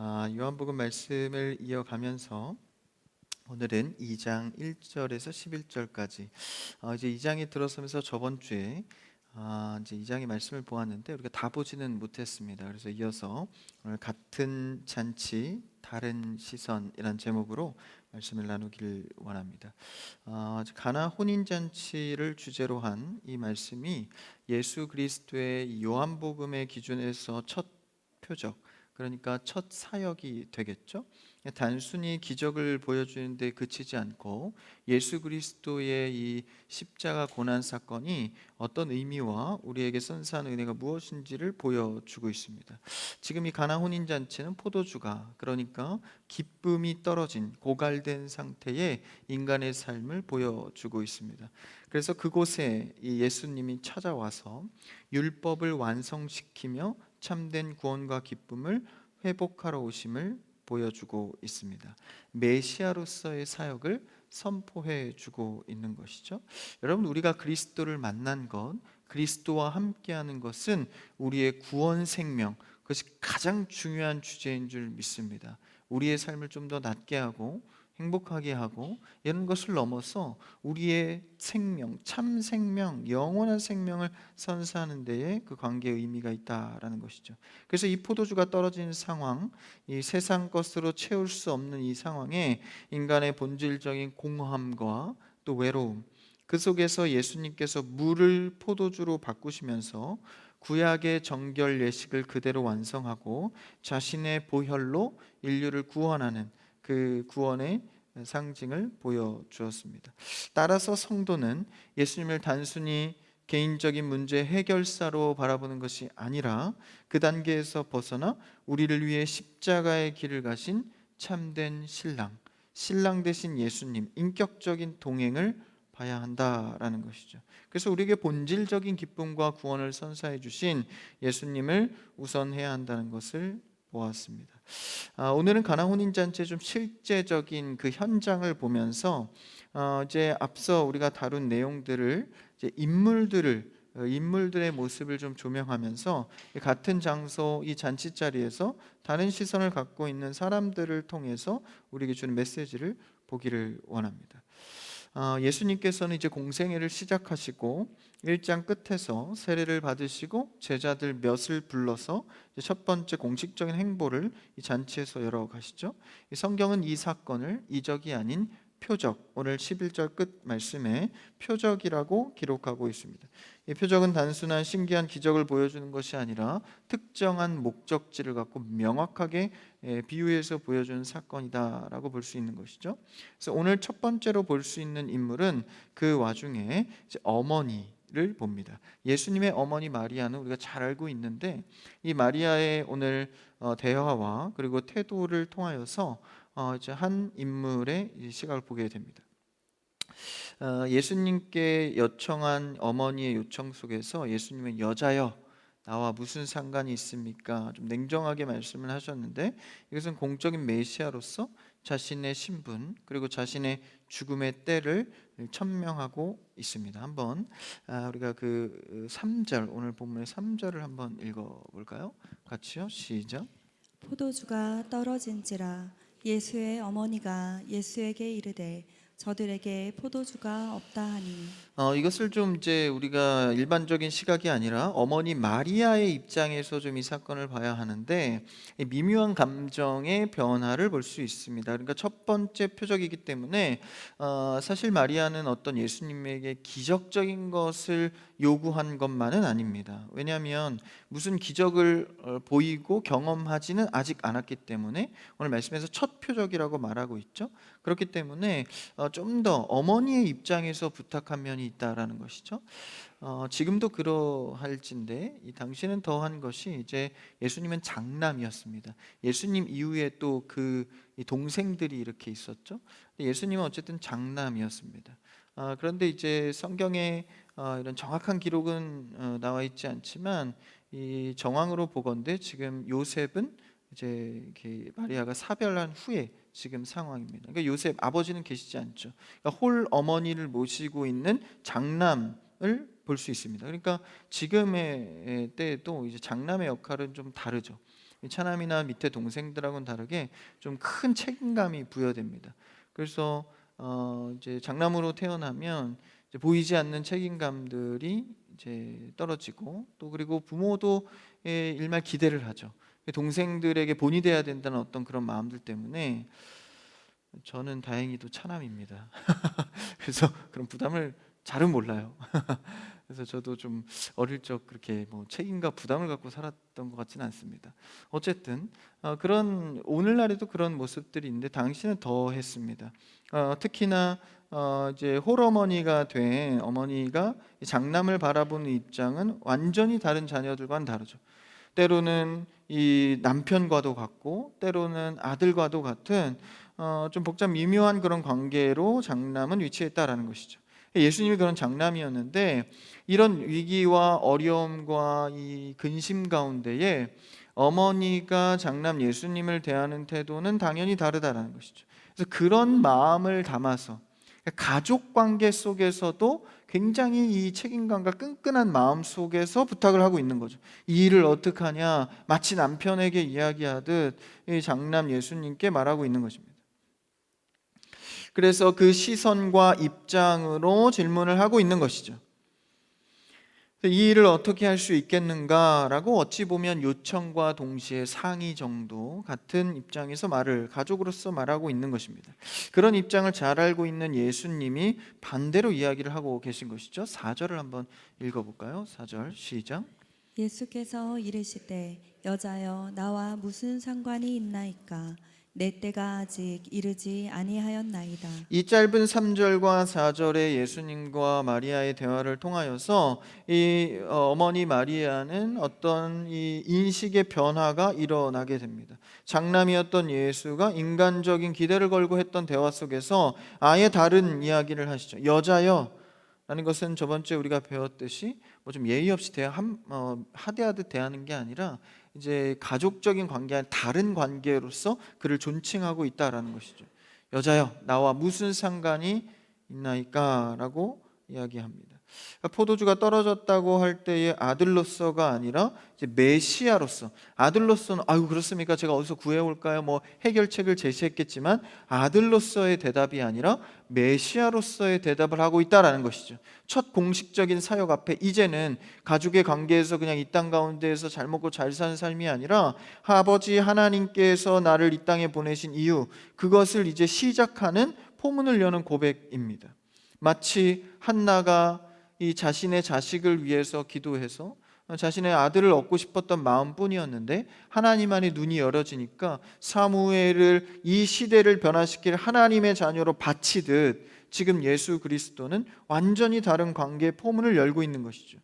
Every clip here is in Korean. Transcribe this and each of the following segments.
요한복음 말씀을 이어가면서 오늘은 2장 1절에서 11절까지 이제 2장에 들어서면서 저번 주에 이제 2장의 말씀을 보았는데 우리가 다 보지는 못했습니다. 그래서 이어서 오늘 같은 잔치 다른 시선이란 제목으로 말씀을 나누길 원합니다. 가나 혼인 잔치를 주제로 한 이 말씀이 예수 그리스도의 요한복음의 기준에서 첫 표적, 그러니까 첫 사역이 되겠죠. 단순히 기적을 보여주는데 그치지 않고 예수 그리스도의 이 십자가 고난 사건이 어떤 의미와 우리에게 선사한 은혜가 무엇인지를 보여주고 있습니다. 지금 이 가나 혼인 잔치는 포도주가, 그러니까 기쁨이 떨어진 고갈된 상태의 인간의 삶을 보여주고 있습니다. 그래서 그곳에 이 예수님이 찾아와서 율법을 완성시키며 참된 구원과 기쁨을 회복하러 오심을 보여주고 있습니다. 메시아로서의 사역을 선포해 주고 있는 것이죠. 여러분, 우리가 그리스도를 만난 것, 그리스도와 함께하는 것은 우리의 구원 생명, 그것이 가장 중요한 주제인 줄 믿습니다. 우리의 삶을 좀 더 낫게 하고 행복하게 하고 이런 것을 넘어서 우리의 생명, 참 생명, 영원한 생명을 선사하는 데에 그 관계의 의미가 있다라는 것이죠. 그래서 이 포도주가 떨어진 상황, 이 세상 것으로 채울 수 없는 이 상황에 인간의 본질적인 공허함과 또 외로움, 그 속에서 예수님께서 물을 포도주로 바꾸시면서 구약의 정결 예식을 그대로 완성하고 자신의 보혈로 인류를 구원하는 그 구원의 상징을 보여주었습니다. 따라서 성도는 예수님을 단순히 개인적인 문제 해결사로 바라보는 것이 아니라 그 단계에서 벗어나 우리를 위해 십자가의 길을 가신 참된 신랑 되신 예수님, 인격적인 동행을 봐야 한다라는 것이죠. 그래서 우리에게 본질적인 기쁨과 구원을 선사해 주신 예수님을 우선해야 한다는 것을 보았습니다. 오늘은 가나 혼인 잔치의 좀 실제적인 그 현장을 보면서 이제 앞서 우리가 다룬 내용들을 이제 인물들의 모습을 좀 조명하면서 같은 장소 이 잔치 자리에서 다른 시선을 갖고 있는 사람들을 통해서 우리에게 주는 메시지를 보기를 원합니다. 예수님께서는 이제 공생애를 시작하시고 1장 끝에서 세례를 받으시고 제자들 몇을 불러서 첫 번째 공식적인 행보를 이 잔치에서 열어가시죠. 성경은 이 사건을 이적이 아닌 표적, 오늘 11절 끝 말씀에 표적이라고 기록하고 있습니다. 이 표적은 단순한 신기한 기적을 보여주는 것이 아니라 특정한 목적지를 갖고 명확하게 비유해서 보여주는 사건이다라고 볼 수 있는 것이죠. 그래서 오늘 첫 번째로 볼 수 있는 인물은 그 와중에 이제 어머니를 봅니다. 예수님의 어머니 마리아는 우리가 잘 알고 있는데 이 마리아의 오늘 대화와 그리고 태도를 통하여서 이제 한 인물의 시각을 보게 됩니다. 예수님께 요청한 어머니의 요청 속에서 예수님은 여자여 나와 무슨 상관이 있습니까? 좀 냉정하게 말씀을 하셨는데 이것은 공적인 메시아로서 자신의 신분 그리고 자신의 죽음의 때를 천명하고 있습니다. 한번 우리가 그 3절 오늘 본문의 3절을 한번 읽어볼까요? 같이요. 시작. 포도주가 떨어진지라 예수의 어머니가 예수에게 이르되 저들에게 포도주가 없다 하니 이것을 좀 이제 우리가 일반적인 시각이 아니라 어머니 마리아의 입장에서 좀 이 사건을 봐야 하는데 이 미묘한 감정의 변화를 볼 수 있습니다. 그러니까 첫 번째 표적이기 때문에 사실 마리아는 어떤 예수님에게 기적적인 것을 요구한 것만은 아닙니다. 왜냐하면 무슨 기적을 보이고 경험하지는 아직 않았기 때문에 오늘 말씀에서 첫 표적이라고 말하고 있죠. 그렇기 때문에 좀 더 어머니의 입장에서 부탁한 면이 있다라는 것이죠. 지금도 그러할진데 이 당시는 더한 것이 이제 예수님은 장남이었습니다. 예수님 이후에 또 그 동생들이 이렇게 있었죠. 예수님은 어쨌든 장남이었습니다. 그런데 이제 성경에 이런 정확한 기록은 나와 있지 않지만 이 정황으로 보건대 지금 요셉은 이제 이렇게 마리아가 사별한 후에 지금 상황입니다. 그러니까 요셉 아버지는 계시지 않죠. 그러니까 홀 어머니를 모시고 있는 장남을 볼 수 있습니다. 그러니까 지금의 때에도 이제 장남의 역할은 좀 다르죠. 이 차남이나 밑에 동생들하고는 다르게 좀 큰 책임감이 부여됩니다. 그래서 이제 장남으로 태어나면 이제 보이지 않는 책임감들이 이제 떨어지고, 또 그리고 부모도 일말 기대를 하죠. 동생들에게 본이 돼야 된다는 어떤 그런 마음들 때문에 저는 다행히도 차남입니다. 그래서 그런 부담을 잘은 몰라요. 그래서 저도 좀 어릴 적 그렇게 뭐 책임과 부담을 갖고 살았던 것 같지는 않습니다. 어쨌든 그런 오늘날에도 그런 모습들이 있는데 당시는 더 했습니다. 특히나 이제 홀어머니가 된 어머니가 이 장남을 바라보는 입장은 완전히 다른 자녀들과는 다르죠. 때로는 이 남편과도 같고, 때로는 아들과도 같은 좀 복잡 미묘한 그런 관계로 장남은 위치했다라는 것이죠. 예수님이 그런 장남이었는데, 이런 위기와 어려움과 이 근심 가운데에 어머니가 장남 예수님을 대하는 태도는 당연히 다르다라는 것이죠. 그래서 그런 마음을 담아서 가족 관계 속에서도 굉장히 이 책임감과 끈끈한 마음 속에서 부탁을 하고 있는 거죠. 이 일을 어떻게 하냐, 마치 남편에게 이야기하듯 이 장남 예수님께 말하고 있는 것입니다. 그래서 그 시선과 입장으로 질문을 하고 있는 것이죠. 이 일을 어떻게 할 수 있겠는가라고 어찌 보면 요청과 동시에 상의 정도 같은 입장에서 가족으로서 말하고 있는 것입니다. 그런 입장을 잘 알고 있는 예수님이 반대로 이야기를 하고 계신 것이죠. 4절을 한번 읽어볼까요? 4절 시작. 예수께서 이르시되 여자여 나와 무슨 상관이 있나이까 내 때가 아직 이르지 아니하였나이다. 이 짧은 3절과 4절의 예수님과 마리아의 대화를 통하여서 이 어머니 마리아는 어떤 이 인식의 변화가 일어나게 됩니다. 장남이었던 예수가 인간적인 기대를 걸고 했던 대화 속에서 아예 다른 이야기를 하시죠. 여자여 라는 것은 저번 주에 우리가 배웠듯이 뭐 좀 예의 없이 하대하듯 대하는 게 아니라 이제 가족적인 관계 아닌 다른 관계로서 그를 존칭하고 있다라는 것이죠. 여자여 나와 무슨 상관이 있나이까라고 이야기합니다. 포도주가 떨어졌다고 할 때의 아들로서가 아니라 이제 메시아로서, 아들로서는 아유 그렇습니까? 제가 어디서 구해올까요? 뭐 해결책을 제시했겠지만 아들로서의 대답이 아니라 메시아로서의 대답을 하고 있다라는 것이죠. 첫 공식적인 사역 앞에 이제는 가족의 관계에서 그냥 이 땅 가운데에서 잘 먹고 잘 사는 삶이 아니라 아버지 하나님께서 나를 이 땅에 보내신 이유, 그것을 이제 시작하는 포문을 여는 고백입니다. 마치 한나가 이 자신의 자식을 위해서 기도해서 자신의 아들을 얻고 싶었던 마음뿐이었는데 하나님 안에 눈이 열어지니까 사무엘을 이 시대를 변화시킬 하나님의 자녀로 바치듯 지금 예수 그리스도는 완전히 다른 관계의 포문을 열고 있는 것이죠.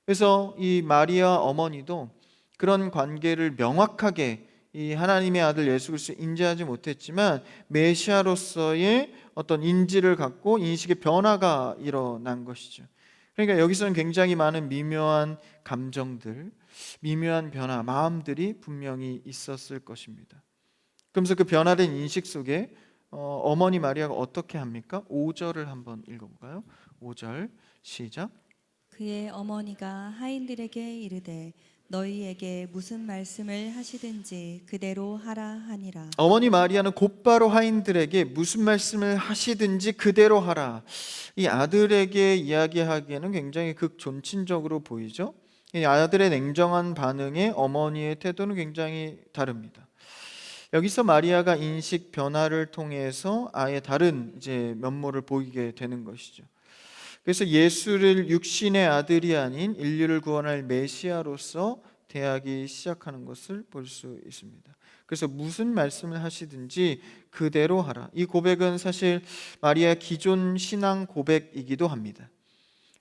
그래서 이 마리아 어머니도 그런 관계를 명확하게 이 하나님의 아들 예수 그리스도 인지하지 못했지만 메시아로서의 어떤 인지를 갖고 인식의 변화가 일어난 것이죠. 그러니까 여기서는 굉장히 많은 미묘한 감정들, 미묘한 변화, 마음들이 분명히 있었을 것입니다. 그러면서 그 변화된 인식 속에 어머니 마리아가 어떻게 합니까? 5절을 한번 읽어볼까요? 5절 시작. 그의 어머니가 하인들에게 이르되 너희에게 무슨 말씀을 하시든지 그대로 하라 하니라. 어머니 마리아는 곧바로 하인들에게 무슨 말씀을 하시든지 그대로 하라. 이 아들에게 이야기하기에는 굉장히 극존칭적으로 보이죠. 이 아들의 냉정한 반응에 어머니의 태도는 굉장히 다릅니다. 여기서 마리아가 인식 변화를 통해서 아예 다른 이제 면모를 보이게 되는 것이죠. 그래서 예수를 육신의 아들이 아닌 인류를 구원할 메시아로서 대하기 시작하는 것을 볼 수 있습니다. 그래서 무슨 말씀을 하시든지 그대로 하라. 이 고백은 사실 마리아의 기존 신앙 고백이기도 합니다.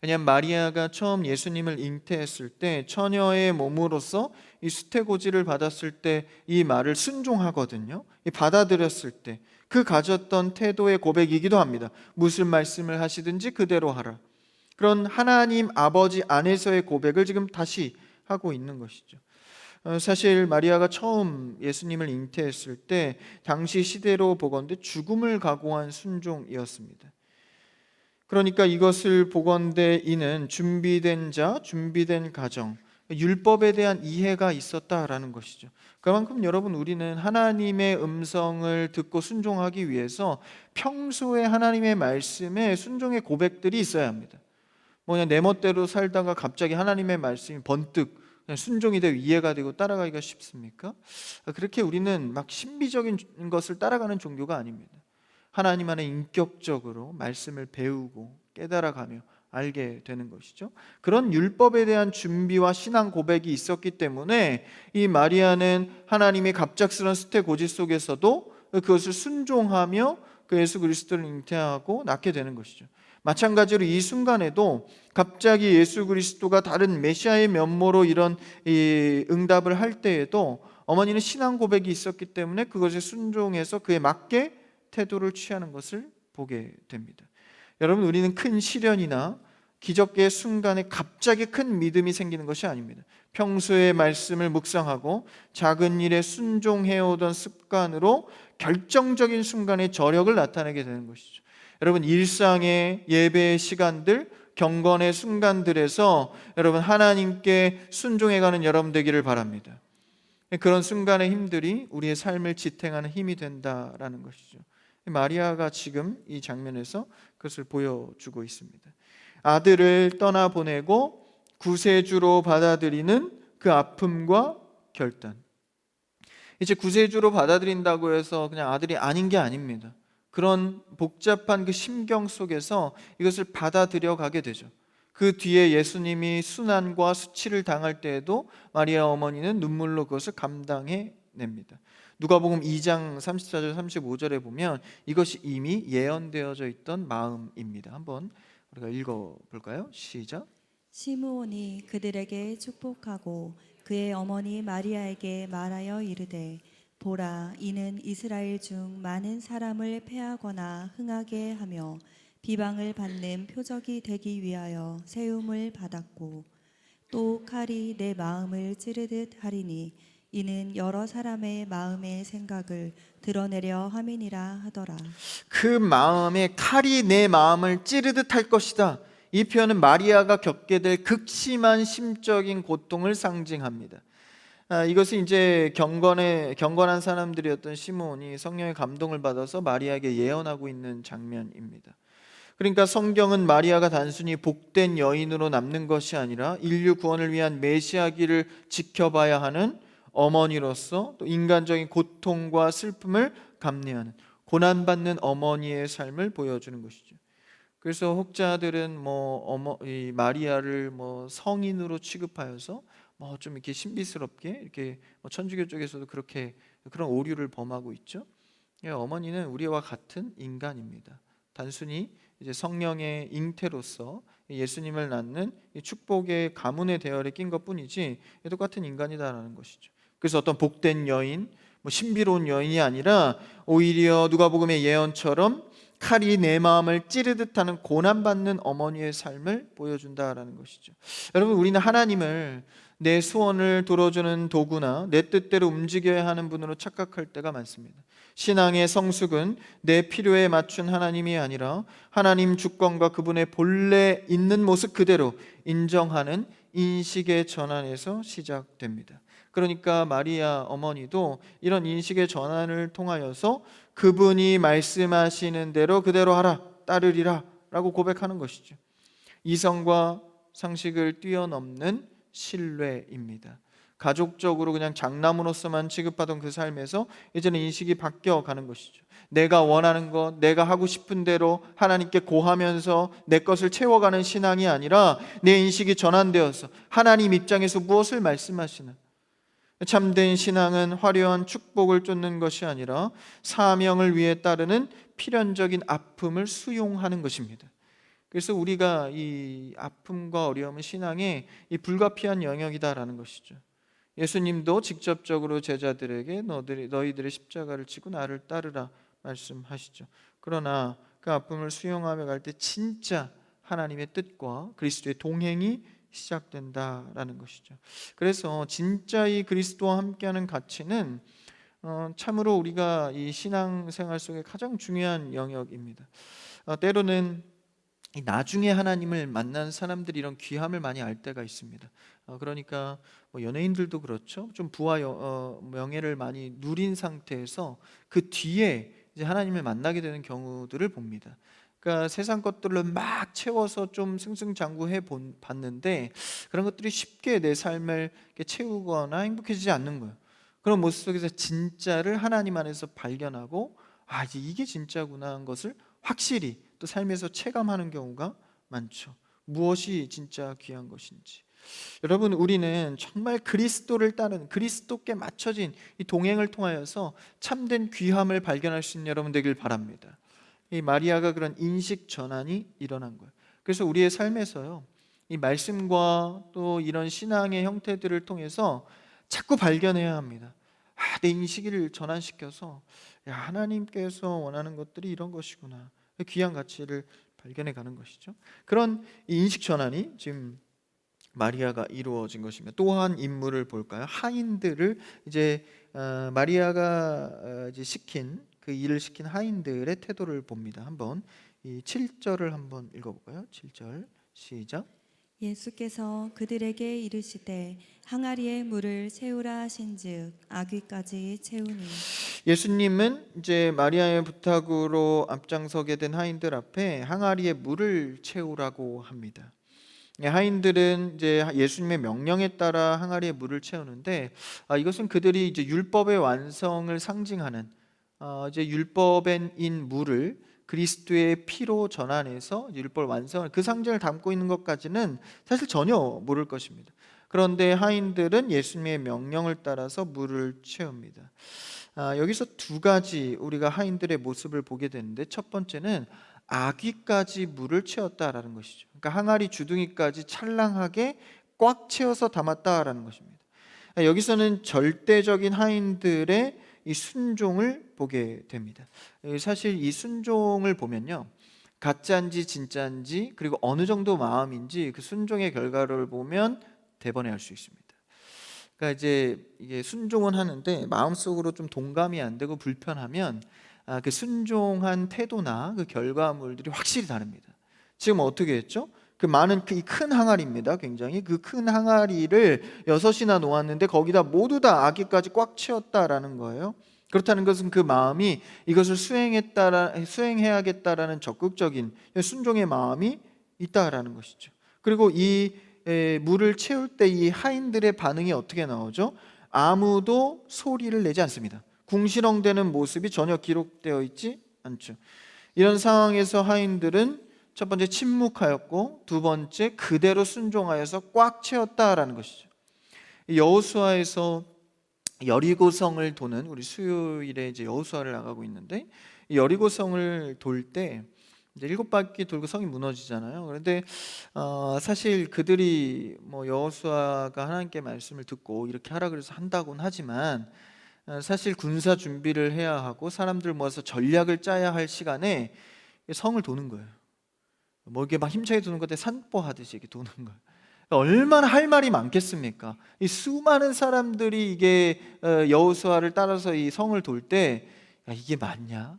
왜냐하면 마리아가 처음 예수님을 잉태했을 때 처녀의 몸으로서 이 수태고지를 받았을 때 이 말을 순종하거든요. 받아들였을 때 그 가졌던 태도의 고백이기도 합니다. 무슨 말씀을 하시든지 그대로 하라. 그런 하나님 아버지 안에서의 고백을 지금 다시 하고 있는 것이죠. 사실 마리아가 처음 예수님을 잉태했을 때 당시 시대로 보건대 죽음을 각오한 순종이었습니다. 그러니까 이것을 보건대 이는 준비된 자, 준비된 가정, 율법에 대한 이해가 있었다라는 것이죠. 그만큼 여러분, 우리는 하나님의 음성을 듣고 순종하기 위해서 평소에 하나님의 말씀에 순종의 고백들이 있어야 합니다. 그냥 내 멋대로 살다가 갑자기 하나님의 말씀이 번뜩 그냥 순종이 되고 이해가 되고 따라가기가 쉽습니까? 그렇게 우리는 막 신비적인 것을 따라가는 종교가 아닙니다. 하나님 안에 인격적으로 말씀을 배우고 깨달아가며 알게 되는 것이죠. 그런 율법에 대한 준비와 신앙 고백이 있었기 때문에 이 마리아는 하나님의 갑작스런 수태고지 속에서도 그것을 순종하며 그 예수 그리스도를 잉태하고 낳게 되는 것이죠. 마찬가지로 이 순간에도 갑자기 예수 그리스도가 다른 메시아의 면모로 이런 응답을 할 때에도 어머니는 신앙 고백이 있었기 때문에 그것에 순종해서 그에 맞게 태도를 취하는 것을 보게 됩니다. 여러분, 우리는 큰 시련이나 기적의 순간에 갑자기 큰 믿음이 생기는 것이 아닙니다. 평소에 말씀을 묵상하고 작은 일에 순종해오던 습관으로 결정적인 순간에 저력을 나타내게 되는 것이죠. 여러분, 일상의 예배의 시간들, 경건의 순간들에서 여러분 하나님께 순종해가는 여러분 되기를 바랍니다. 그런 순간의 힘들이 우리의 삶을 지탱하는 힘이 된다라는 것이죠. 마리아가 지금 이 장면에서 그것을 보여주고 있습니다. 아들을 떠나보내고 구세주로 받아들이는 그 아픔과 결단. 이제 구세주로 받아들인다고 해서 그냥 아들이 아닌 게 아닙니다. 그런 복잡한 그 심경 속에서 이것을 받아들여 가게 되죠. 그 뒤에 예수님이 순환과 수치를 당할 때에도 마리아 어머니는 눈물로 그것을 감당해 냅니다. 누가복음 2장 34절 35절에 보면 이것이 이미 예언되어져 있던 마음입니다. 한번 우리가 읽어볼까요? 시작. 시므온이 그들에게 축복하고 그의 어머니 마리아에게 말하여 이르되 보라, 이는 이스라엘 중 많은 사람을 패하거나 흥하게 하며 비방을 받는 표적이 되기 위하여 세움을 받았고 또 칼이 내 마음을 찌르듯 하리니 이는 여러 사람의 마음의 생각을 드러내려 함이니라 하더라. 그 마음에 칼이 내 마음을 찌르듯 할 것이다. 이 표현은 마리아가 겪게 될 극심한 심적인 고통을 상징합니다. 이것은 이제 경건한 사람들이었던 시므온이 성령의 감동을 받아서 마리아에게 예언하고 있는 장면입니다. 그러니까 성경은 마리아가 단순히 복된 여인으로 남는 것이 아니라 인류 구원을 위한 메시아기를 지켜봐야 하는 어머니로서 또 인간적인 고통과 슬픔을 감내하는 고난받는 어머니의 삶을 보여주는 것이죠. 그래서 혹자들은 이 마리아를 성인으로 취급하여서 좀 이렇게 신비스럽게 이렇게 천주교 쪽에서도 그렇게 그런 오류를 범하고 있죠. 어머니는 우리와 같은 인간입니다. 단순히 이제 성령의 잉태로서 예수님을 낳는 이 축복의 가문의 대열에 낀 것뿐이지 똑같은 인간이다라는 것이죠. 그래서 어떤 복된 여인, 신비로운 여인이 아니라 오히려 누가복음의 예언처럼 칼이 내 마음을 찌르듯 하는 고난받는 어머니의 삶을 보여준다라는 것이죠. 여러분, 우리는 하나님을 내 소원을 들어주는 도구나 내 뜻대로 움직여야 하는 분으로 착각할 때가 많습니다. 신앙의 성숙은 내 필요에 맞춘 하나님이 아니라 하나님 주권과 그분의 본래 있는 모습 그대로 인정하는 인식의 전환에서 시작됩니다. 그러니까 마리아 어머니도 이런 인식의 전환을 통하여서 그분이 말씀하시는 대로 그대로 하라, 따르리라 라고 고백하는 것이죠. 이성과 상식을 뛰어넘는 신뢰입니다. 가족적으로 그냥 장남으로서만 취급하던 그 삶에서 이제는 인식이 바뀌어가는 것이죠. 내가 원하는 것, 내가 하고 싶은 대로 하나님께 고하면서 내 것을 채워가는 신앙이 아니라 내 인식이 전환되어서 하나님 입장에서 무엇을 말씀하시는, 참된 신앙은 화려한 축복을 쫓는 것이 아니라 사명을 위해 따르는 필연적인 아픔을 수용하는 것입니다. 그래서 우리가 이 아픔과 어려움은 신앙의 이 불가피한 영역이다라는 것이죠. 예수님도 직접적으로 제자들에게 너희들의 십자가를 지고 나를 따르라 말씀하시죠. 그러나 그 아픔을 수용하며 갈 때 진짜 하나님의 뜻과 그리스도의 동행이 시작된다라는 것이죠. 그래서 진짜 이 그리스도와 함께하는 가치는 참으로 우리가 이 신앙생활 속에 가장 중요한 영역입니다. 때로는 나중에 하나님을 만난 사람들이 이런 귀함을 많이 알 때가 있습니다. 그러니까 뭐 연예인들도 그렇죠. 좀 부와 명예를 많이 누린 상태에서 그 뒤에 이제 하나님을 만나게 되는 경우들을 봅니다. 그러니까 세상 것들로 막 채워서 좀 승승장구해 봤는데 그런 것들이 쉽게 내 삶을 이렇게 채우거나 행복해지지 않는 거예요. 그런 모습 속에서 진짜를 하나님 안에서 발견하고 이게 진짜구나 하는 것을 확실히 또 삶에서 체감하는 경우가 많죠. 무엇이 진짜 귀한 것인지. 여러분, 우리는 정말 그리스도를 따르는 그리스도께 맞춰진 이 동행을 통하여서 참된 귀함을 발견할 수 있는 여러분 되길 바랍니다. 이 마리아가 그런 인식 전환이 일어난 거예요. 그래서 우리의 삶에서요, 이 말씀과 또 이런 신앙의 형태들을 통해서 자꾸 발견해야 합니다. 내 인식을 전환시켜서 하나님께서 원하는 것들이 이런 것이구나, 귀한 가치를 발견해 가는 것이죠. 그런 이 인식 전환이 지금 마리아가 이루어진 것입니다. 또 한 인물을 볼까요? 하인들을 이제 마리아가 이제 시킨 그 일을 시킨 하인들의 태도를 봅니다. 한번 이 7절을 한번 읽어볼까요? 7절 시작. 예수께서 그들에게 이르시되 항아리에 물을 채우라 하신즉 아귀까지 채우니. 예수님은 이제 마리아의 부탁으로 앞장서게 된 하인들 앞에 항아리에 물을 채우라고 합니다. 하인들은 이제 예수님의 명령에 따라 항아리에 물을 채우는데 이것은 그들이 이제 율법의 완성을 상징하는 이제 율법인 물을 그리스도의 피로 전환해서 율법 완성을 그 상징을 담고 있는 것까지는 사실 전혀 모를 것입니다. 그런데 하인들은 예수님의 명령을 따라서 물을 채웁니다. 여기서 두 가지 우리가 하인들의 모습을 보게 되는데, 첫 번째는 아귀까지 물을 채웠다라는 것이죠. 그러니까 항아리 주둥이까지 찰랑하게 꽉 채워서 담았다라는 것입니다. 여기서는 절대적인 하인들의 이 순종을 보게 됩니다. 사실 이 순종을 보면요, 가짜인지 진짜인지 그리고 어느 정도 마음인지 그 순종의 결과를 보면 대번에 알 수 있습니다. 그러니까 이제 이게 순종은 하는데 마음속으로 좀 동감이 안 되고 불편하면 그 순종한 태도나 그 결과물들이 확실히 다릅니다. 지금 어떻게 했죠? 그 많은 이 큰 항아리입니다. 굉장히 그 큰 항아리를 6이나 놓았는데 거기다 모두 다 아기까지 꽉 채웠다라는 거예요. 그렇다는 것은 그 마음이 이것을 수행해야겠다라는 적극적인 순종의 마음이 있다라는 것이죠. 그리고 이 물을 채울 때 이 하인들의 반응이 어떻게 나오죠? 아무도 소리를 내지 않습니다. 궁시렁대는 모습이 전혀 기록되어 있지 않죠. 이런 상황에서 하인들은 첫 번째 침묵하였고, 두 번째 그대로 순종하여서 꽉 채웠다라는 것이죠. 여호수아에서 여리고성을 도는, 우리 수요일에 이제 여호수아를 나가고 있는데, 이 여리고성을 돌 때 이제 7바퀴 돌고 성이 무너지잖아요. 그런데 사실 그들이 뭐 여호수아가 하나님께 말씀을 듣고 이렇게 하라 그래서 한다고는 하지만 사실 군사 준비를 해야 하고 사람들 모아서 전략을 짜야 할 시간에 성을 도는 거예요. 뭐 이게 막 힘차게 도는 것에 산보하듯이 이렇게 도는 거예요. 얼마나 할 말이 많겠습니까? 이 수많은 사람들이 이게 여호수아를 따라서 이 성을 돌 때 이게 맞냐?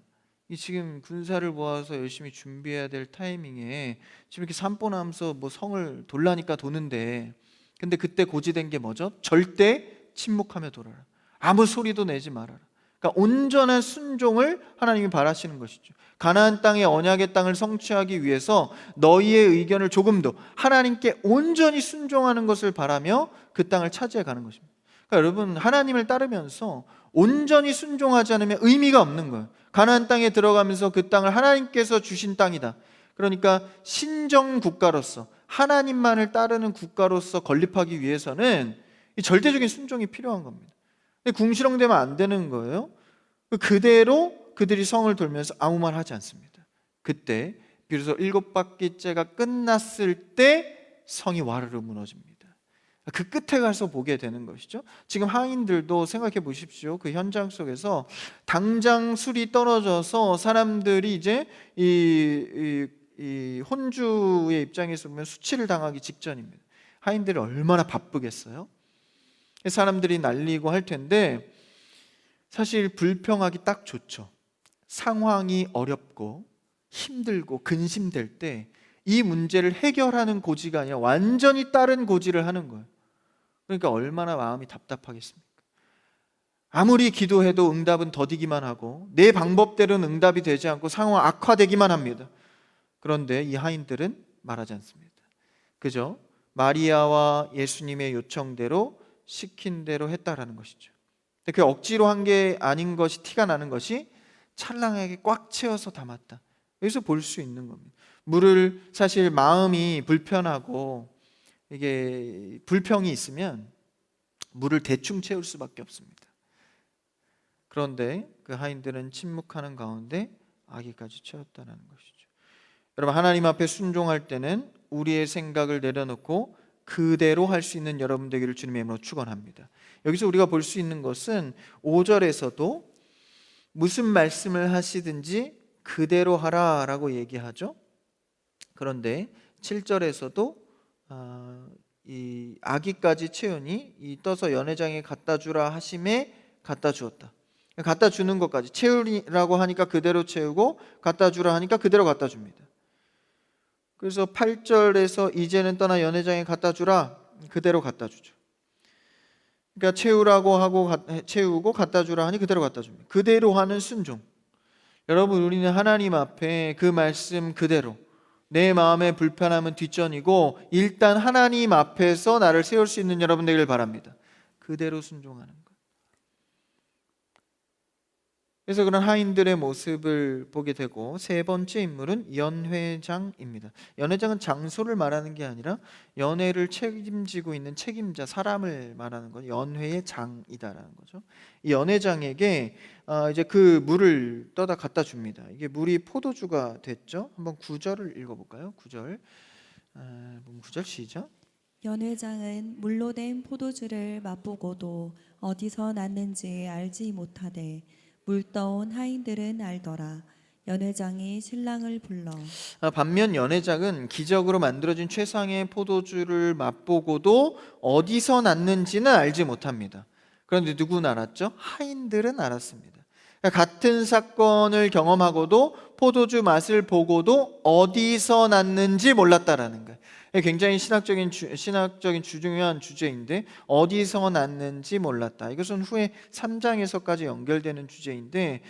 이 지금 군사를 모아서 열심히 준비해야 될 타이밍에 지금 이렇게 산보나면서 뭐 성을 돌라니까 도는데, 근데 그때 고지된 게 뭐죠? 절대 침묵하며 돌아라. 아무 소리도 내지 말아라. 그러니까 온전한 순종을 하나님이 바라시는 것이죠. 가나안 땅의 언약의 땅을 성취하기 위해서 너희의 의견을 조금도 하나님께 온전히 순종하는 것을 바라며 그 땅을 차지해 가는 것입니다. 그러니까 여러분, 하나님을 따르면서 온전히 순종하지 않으면 의미가 없는 거예요. 가나안 땅에 들어가면서 그 땅을 하나님께서 주신 땅이다. 그러니까 신정 국가로서 하나님만을 따르는 국가로서 건립하기 위해서는 이 절대적인 순종이 필요한 겁니다. 궁시렁대면 안 되는 거예요. 그대로 그들이 성을 돌면서 아무 말 하지 않습니다. 그때 비로소 7바퀴째가 끝났을 때 성이 와르르 무너집니다. 그 끝에 가서 보게 되는 것이죠. 지금 하인들도 생각해 보십시오. 그 현장 속에서 당장 술이 떨어져서 사람들이 이제 이 혼주의 입장에서 보면 수치를 당하기 직전입니다. 하인들이 얼마나 바쁘겠어요? 사람들이 날리고 할 텐데 사실 불평하기 딱 좋죠. 상황이 어렵고 힘들고 근심될 때 이 문제를 해결하는 고지가 아니라 완전히 다른 고지를 하는 거예요. 그러니까 얼마나 마음이 답답하겠습니까? 아무리 기도해도 응답은 더디기만 하고 내 방법대로는 응답이 되지 않고 상황 악화되기만 합니다. 그런데 이 하인들은 말하지 않습니다. 그죠? 마리아와 예수님의 요청대로 시킨 대로 했다라는 것이죠. 근데 그 억지로 한 게 아닌 것이 티가 나는 것이 찰랑하게 꽉 채워서 담았다. 여기서 볼 수 있는 겁니다. 물을 사실 마음이 불편하고 이게 불평이 있으면 물을 대충 채울 수밖에 없습니다. 그런데 그 하인들은 침묵하는 가운데 아기까지 채웠다는 것이죠. 여러분, 하나님 앞에 순종할 때는 우리의 생각을 내려놓고 그대로 할 수 있는 여러분 되기를 주님의 이름으로 축원합니다. 여기서 우리가 볼 수 있는 것은 5절에서도 무슨 말씀을 하시든지 그대로 하라라고 얘기하죠. 그런데 7절에서도 이 아기까지 채우니 이 떠서 연회장에 갖다 주라 하심에 갖다 주었다. 갖다 주는 것까지, 채우라고 하니까 그대로 채우고 갖다 주라 하니까 그대로 갖다 줍니다. 그래서 8절에서 이제는 떠나 연회장에 갖다 주라, 그대로 갖다 주죠. 그러니까 채우라고 하고 채우고 갖다 주라 하니 그대로 갖다 줍니다. 그대로 하는 순종. 여러분, 우리는 하나님 앞에 그 말씀 그대로, 내 마음의 불편함은 뒷전이고 일단 하나님 앞에서 나를 세울 수 있는 여러분 되기를 바랍니다. 그대로 순종하는 것. 그래서 그런 하인들의 모습을 보게 되고, 세 번째 인물은 연회장입니다. 연회장은 장소를 말하는 게 아니라 연회를 책임지고 있는 책임자, 사람을 말하는 건 연회의 장이다라는 거죠. 이 연회장에게 이제 그 물을 떠다 갖다 줍니다. 이게 물이 포도주가 됐죠. 한번 9절을 읽어볼까요? 9절, 9절 시작. 연회장은 물로 된 포도주를 맛보고도 어디서 났는지 알지 못하되 물 떠온 하인들은 알더라. 연회장이 신랑을 불러 반면 연회장은 기적으로 만들어진 최상의 포도주를 맛보고도 어디서 났는지는 알지 못합니다. 그런데 누구는 알았죠? 하인들은 알았습니다. 그러니까 같은 사건을 경험하고도 포도주 맛을 보고도 어디서 났는지 몰랐다라는 거예요. 굉장히 신학적인 중요한 주제인데, 어디서 났는지 몰랐다. 이것은 후에 3장에서까지 연결되는 주제인데,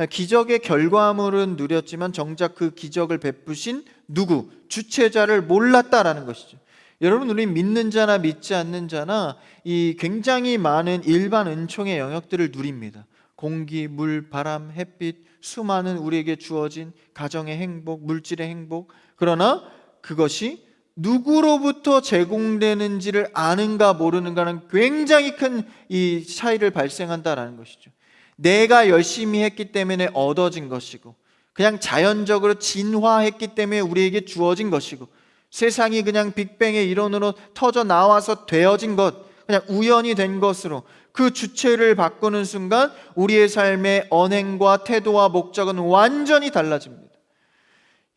기적의 결과물은 누렸지만 정작 그 기적을 베푸신 누구, 주체자를 몰랐다라는 것이죠. 여러분, 우리 믿는 자나 믿지 않는 자나 이 굉장히 많은 일반 은총의 영역들을 누립니다. 공기, 물, 바람, 햇빛, 수많은 우리에게 주어진 가정의 행복, 물질의 행복. 그러나 그것이 누구로부터 제공되는지를 아는가 모르는가는 굉장히 큰 이 차이를 발생한다라는 것이죠. 내가 열심히 했기 때문에 얻어진 것이고, 그냥 자연적으로 진화했기 때문에 우리에게 주어진 것이고, 세상이 그냥 빅뱅의 이론으로 터져 나와서 되어진 것, 그냥 우연이 된 것으로 그 주체를 바꾸는 순간 우리의 삶의 언행과 태도와 목적은 완전히 달라집니다.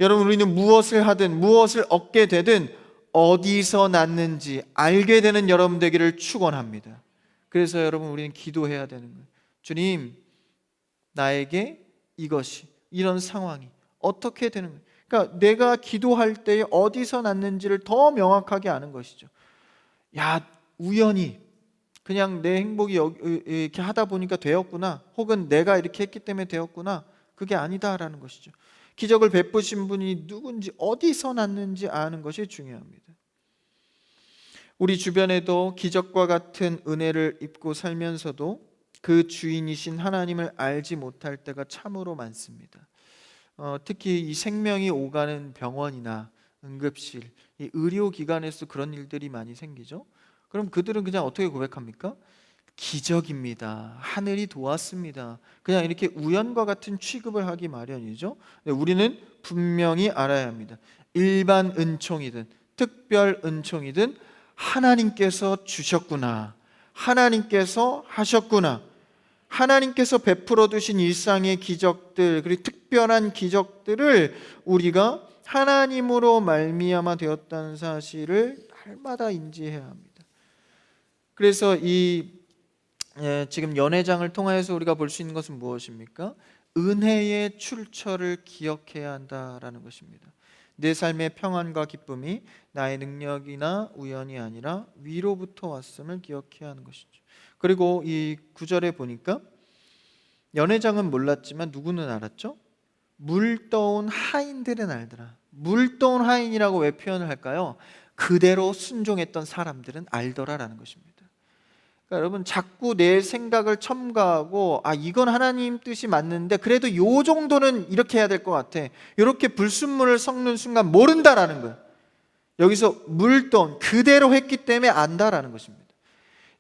여러분, 우리는 무엇을 하든 무엇을 얻게 되든 어디서 났는지 알게 되는 여러분 되기를 축원합니다. 그래서 여러분, 우리는 기도해야 되는 거예요. 주님, 나에게 이것이, 이런 상황이 어떻게 되는 거예요? 그러니까 내가 기도할 때 어디서 났는지를 더 명확하게 아는 것이죠. 야, 우연히 그냥 내 행복이 이렇게 하다 보니까 되었구나, 혹은 내가 이렇게 했기 때문에 되었구나, 그게 아니다라는 것이죠. 기적을 베푸신 분이 누군지, 어디서 났는지 아는 것이 중요합니다. 우리 주변에도 기적과 같은 은혜를 입고 살면서도 그 주인이신 하나님을 알지 못할 때가 참으로 많습니다. 특히 이 생명이 오가는 병원이나 응급실, 이 의료기관에서 그런 일들이 많이 생기죠. 그럼 그들은 그냥 어떻게 고백합니까? 기적입니다. 하늘이 도왔습니다. 그냥 이렇게 우연과 같은 취급을 하기 마련이죠. 우리는 분명히 알아야 합니다. 일반 은총이든 특별 은총이든 하나님께서 주셨구나, 하나님께서 하셨구나, 하나님께서 베풀어 두신 일상의 기적들, 그리고 특별한 기적들을 우리가 하나님으로 말미암아 되었다는 사실을 날마다 인지해야 합니다. 그래서 지금 연회장을 통하여서 우리가 볼 수 있는 것은 무엇입니까? 은혜의 출처를 기억해야 한다라는 것입니다. 내 삶의 평안과 기쁨이 나의 능력이나 우연이 아니라 위로부터 왔음을 기억해야 하는 것이죠. 그리고 이 구절에 보니까 연회장은 몰랐지만 누구는 알았죠? 물 떠온 하인들은 알더라. 물 떠온 하인이라고 왜 표현을 할까요? 그대로 순종했던 사람들은 알더라라는 것입니다. 그러니까 여러분, 자꾸 내 생각을 첨가하고 이건 하나님 뜻이 맞는데 그래도 요 정도는 이렇게 해야 될 것 같아, 이렇게 불순물을 섞는 순간 모른다라는 거예요. 여기서 물 떠온, 그대로 했기 때문에 안다라는 것입니다.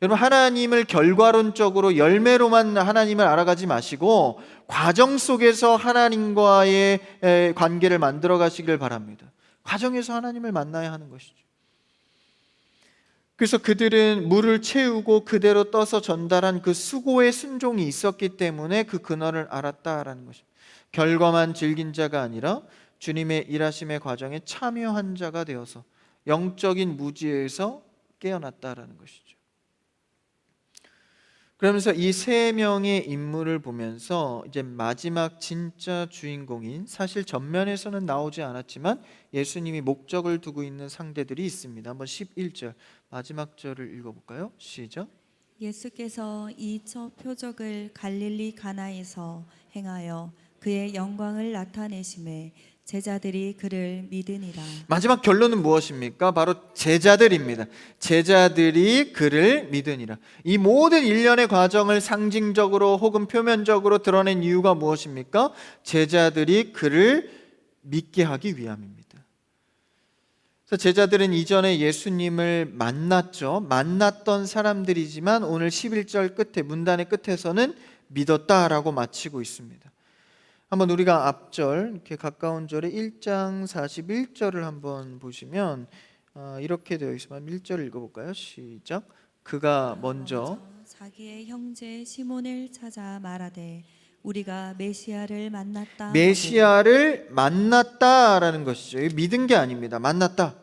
여러분, 하나님을 결과론적으로 열매로만 하나님을 알아가지 마시고 과정 속에서 하나님과의 관계를 만들어 가시길 바랍니다. 과정에서 하나님을 만나야 하는 것이죠. 그래서 그들은 물을 채우고 그대로 떠서 전달한 그 수고의 순종이 있었기 때문에 그 근원을 알았다라는 것입니다. 결과만 즐긴 자가 아니라 주님의 일하심의 과정에 참여한 자가 되어서 영적인 무지에서 깨어났다라는 것이죠. 그러면서 이 세 명의 인물을 보면서 이제 마지막 진짜 주인공인, 사실 전면에서는 나오지 않았지만 예수님이 목적을 두고 있는 상대들이 있습니다. 한번 11절 마지막 절을 읽어볼까요? 시작. 예수께서 이 첫 표적을 갈릴리 가나에서 행하여 그의 영광을 나타내심에 제자들이 그를 믿으니라. 마지막 결론은 무엇입니까? 바로 제자들입니다. 제자들이 그를 믿으니라. 이 모든 일련의 과정을 상징적으로 혹은 표면적으로 드러낸 이유가 무엇입니까? 제자들이 그를 믿게 하기 위함입니다. 그래서 제자들은 이전에 예수님을 만났죠. 만났던 사람들이지만 오늘 11절 끝에, 문단의 끝에서는 믿었다라고 마치고 있습니다. 한번 우리가 앞절, 이렇게 가까운 절에 1장 41절을 한번 보시면 이렇게 되어 있습니다. 1절 읽어볼까요? 시작. 그가 먼저 자기의 형제 시몬을 찾아 말하되 우리가 메시아를 만났다. 메시아를 만났다라는 것이죠. 믿은 게 아닙니다. 만났다.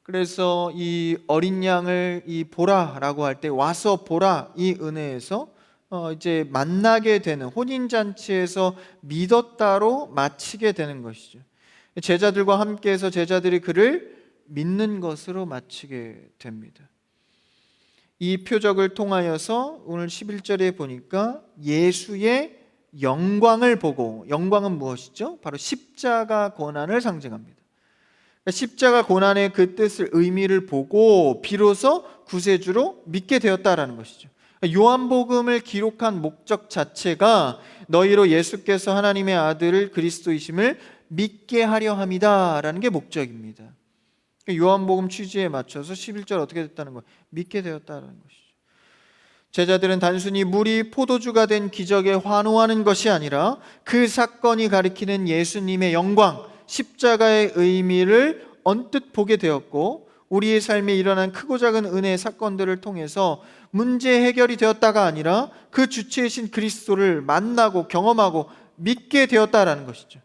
그래서 이 어린 양을 보라라고 할 때, 와서 보라, 이 은혜에서 이제 만나게 되는, 혼인잔치에서 믿었다로 마치게 되는 것이죠. 제자들과 함께해서 제자들이 그를 믿는 것으로 마치게 됩니다. 이 표적을 통하여서 오늘 11절에 보니까 예수의 영광을 보고, 영광은 무엇이죠? 바로 십자가 고난을 상징합니다. 십자가 고난의 그 뜻을, 의미를 보고 비로소 구세주로 믿게 되었다라는 것이죠. 요한복음을 기록한 목적 자체가 너희로 예수께서 하나님의 아들 그리스도이심을 믿게 하려 함이다라는 게 목적입니다. 요한복음 취지에 맞춰서 11절 어떻게 됐다는 거예요? 믿게 되었다라는 것이죠. 제자들은 단순히 물이 포도주가 된 기적에 환호하는 것이 아니라 그 사건이 가리키는 예수님의 영광, 십자가의 의미를 언뜻 보게 되었고, 우리의 삶에 일어난 크고 작은 은혜의 사건들을 통해서 문제 해결이 되었다가 아니라 그 주체이신 그리스도를 만나고 경험하고 믿게 되었다라는 것이죠.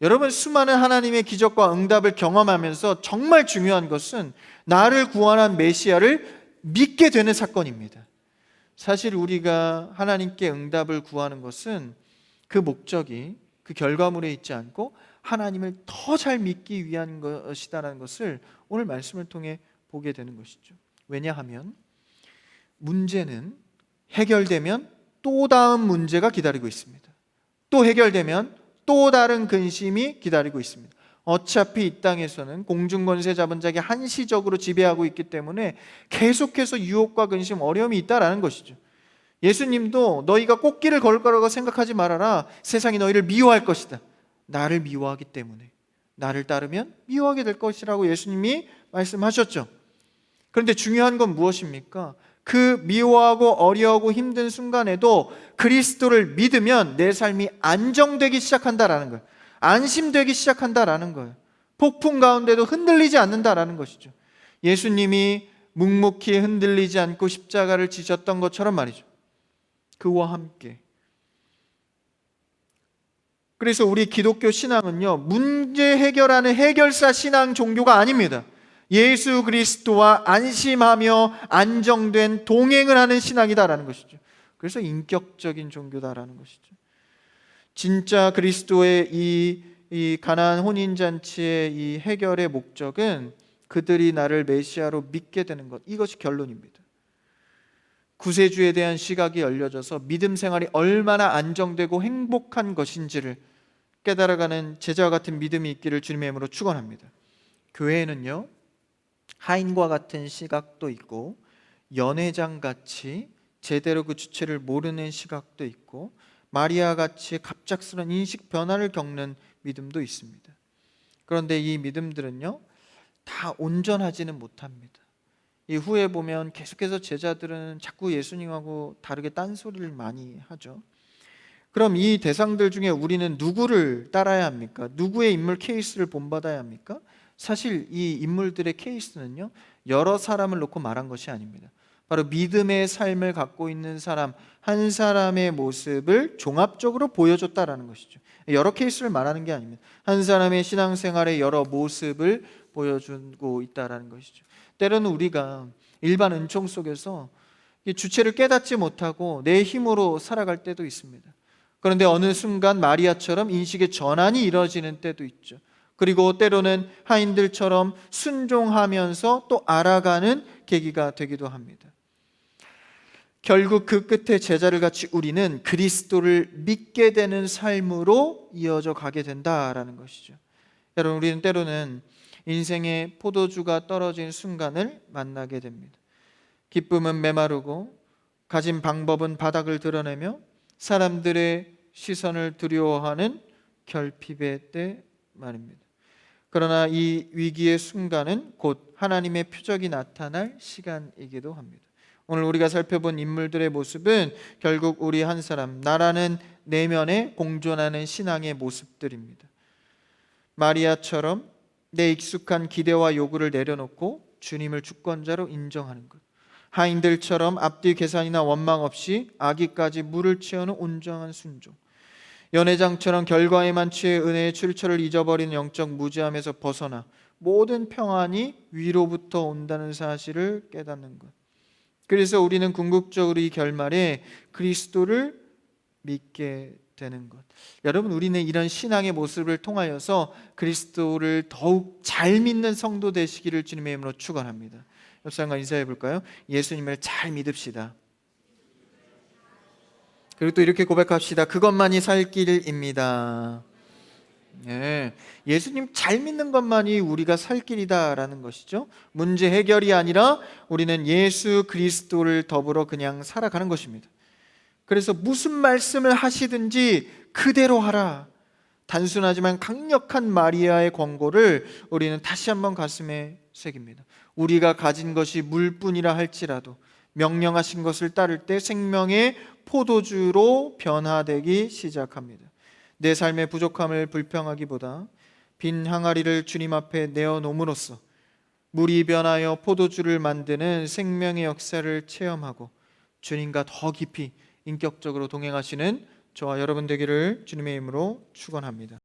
여러분, 수많은 하나님의 기적과 응답을 경험하면서 정말 중요한 것은 나를 구원한 메시아를 믿게 되는 사건입니다. 사실 우리가 하나님께 응답을 구하는 것은 그 목적이 그 결과물에 있지 않고 하나님을 더 잘 믿기 위한 것이다라는 것을 오늘 말씀을 통해 보게 되는 것이죠. 왜냐하면 문제는 해결되면 또 다음 문제가 기다리고 있습니다. 또 해결되면 또 다른 근심이 기다리고 있습니다. 어차피 이 땅에서는 공중권세 잡은 자가 한시적으로 지배하고 있기 때문에 계속해서 유혹과 근심, 어려움이 있다라는 것이죠. 예수님도 너희가 꽃길을 걸을 거라고 생각하지 말아라. 세상이 너희를 미워할 것이다. 나를 미워하기 때문에, 나를 따르면 미워하게 될 것이라고 예수님이 말씀하셨죠. 그런데 중요한 건 무엇입니까? 그 미워하고 어려워하고 힘든 순간에도 그리스도를 믿으면 내 삶이 안정되기 시작한다라는 거예요. 안심되기 시작한다라는 거예요. 폭풍 가운데도 흔들리지 않는다라는 것이죠. 예수님이 묵묵히 흔들리지 않고 십자가를 지셨던 것처럼 말이죠. 그와 함께. 그래서 우리 기독교 신앙은요, 문제 해결하는 해결사 신앙 종교가 아닙니다. 예수 그리스도와 안심하며 안정된 동행을 하는 신앙이다라는 것이죠. 그래서 인격적인 종교다라는 것이죠. 진짜 그리스도의 이 이 가나안 혼인 잔치의 이 해결의 목적은 그들이 나를 메시아로 믿게 되는 것, 이것이 결론입니다. 구세주에 대한 시각이 열려져서 믿음 생활이 얼마나 안정되고 행복한 것인지를 깨달아가는 제자와 같은 믿음이 있기를 주님의 이름으로 축원합니다. 교회에는요, 하인과 같은 시각도 있고 연회장 같이 제대로 그 주체를 모르는 시각도 있고 마리아 같이 갑작스런 인식 변화를 겪는 믿음도 있습니다. 그런데 이 믿음들은요, 다 온전하지는 못합니다. 이 후에 보면 계속해서 제자들은 자꾸 예수님하고 다르게 딴소리를 많이 하죠. 그럼 이 대상들 중에 우리는 누구를 따라야 합니까? 누구의 인물 케이스를 본받아야 합니까? 사실 이 인물들의 케이스는요, 여러 사람을 놓고 말한 것이 아닙니다. 바로 믿음의 삶을 갖고 있는 사람 한 사람의 모습을 종합적으로 보여줬다라는 것이죠. 여러 케이스를 말하는 게 아닙니다. 한 사람의 신앙생활의 여러 모습을 보여주고 있다라는 것이죠. 때로는 우리가 일반 은총 속에서 주체를 깨닫지 못하고 내 힘으로 살아갈 때도 있습니다. 그런데 어느 순간 마리아처럼 인식의 전환이 이루어지는 때도 있죠. 그리고 때로는 하인들처럼 순종하면서 또 알아가는 계기가 되기도 합니다. 결국 그 끝에 제자를 같이 우리는 그리스도를 믿게 되는 삶으로 이어져 가게 된다라는 것이죠. 여러분, 우리는 때로는 인생의 포도주가 떨어진 순간을 만나게 됩니다. 기쁨은 메마르고 가진 방법은 바닥을 드러내며 사람들의 시선을 두려워하는 결핍의 때 말입니다. 그러나 이 위기의 순간은 곧 하나님의 표적이 나타날 시간이기도 합니다. 오늘 우리가 살펴본 인물들의 모습은 결국 우리 한 사람, 나라는 내면에 공존하는 신앙의 모습들입니다. 마리아처럼 내 익숙한 기대와 요구를 내려놓고 주님을 주권자로 인정하는 것, 하인들처럼 앞뒤 계산이나 원망 없이 아기까지 물을 채우는 온전한 순종, 연회장처럼 결과에만 취해 은혜의 출처를 잊어버리는 영적 무지함에서 벗어나 모든 평안이 위로부터 온다는 사실을 깨닫는 것. 그래서 우리는 궁극적으로 이 결말에 그리스도를 믿게 되는 것. 여러분, 우리는 이런 신앙의 모습을 통하여서 그리스도를 더욱 잘 믿는 성도 되시기를 주님의 이름으로 축원합니다. 옆 사람과 인사해 볼까요? 예수님을 잘 믿읍시다. 그리고 또 이렇게 고백합시다. 그것만이 살 길입니다. 네, 예수님 잘 믿는 것만이 우리가 살 길이다라는 것이죠. 문제 해결이 아니라 우리는 예수 그리스도를 더불어 그냥 살아가는 것입니다. 그래서 무슨 말씀을 하시든지 그대로 하라. 단순하지만 강력한 마리아의 권고를 우리는 다시 한번 가슴에 새깁니다. 우리가 가진 것이 물뿐이라 할지라도 명령하신 것을 따를 때 생명의 포도주로 변화되기 시작합니다. 내 삶의 부족함을 불평하기보다 빈 항아리를 주님 앞에 내어놓음으로써 물이 변하여 포도주를 만드는 생명의 역사를 체험하고 주님과 더 깊이 인격적으로 동행하시는 저와 여러분 되기를 주님의 이름으로 축원합니다.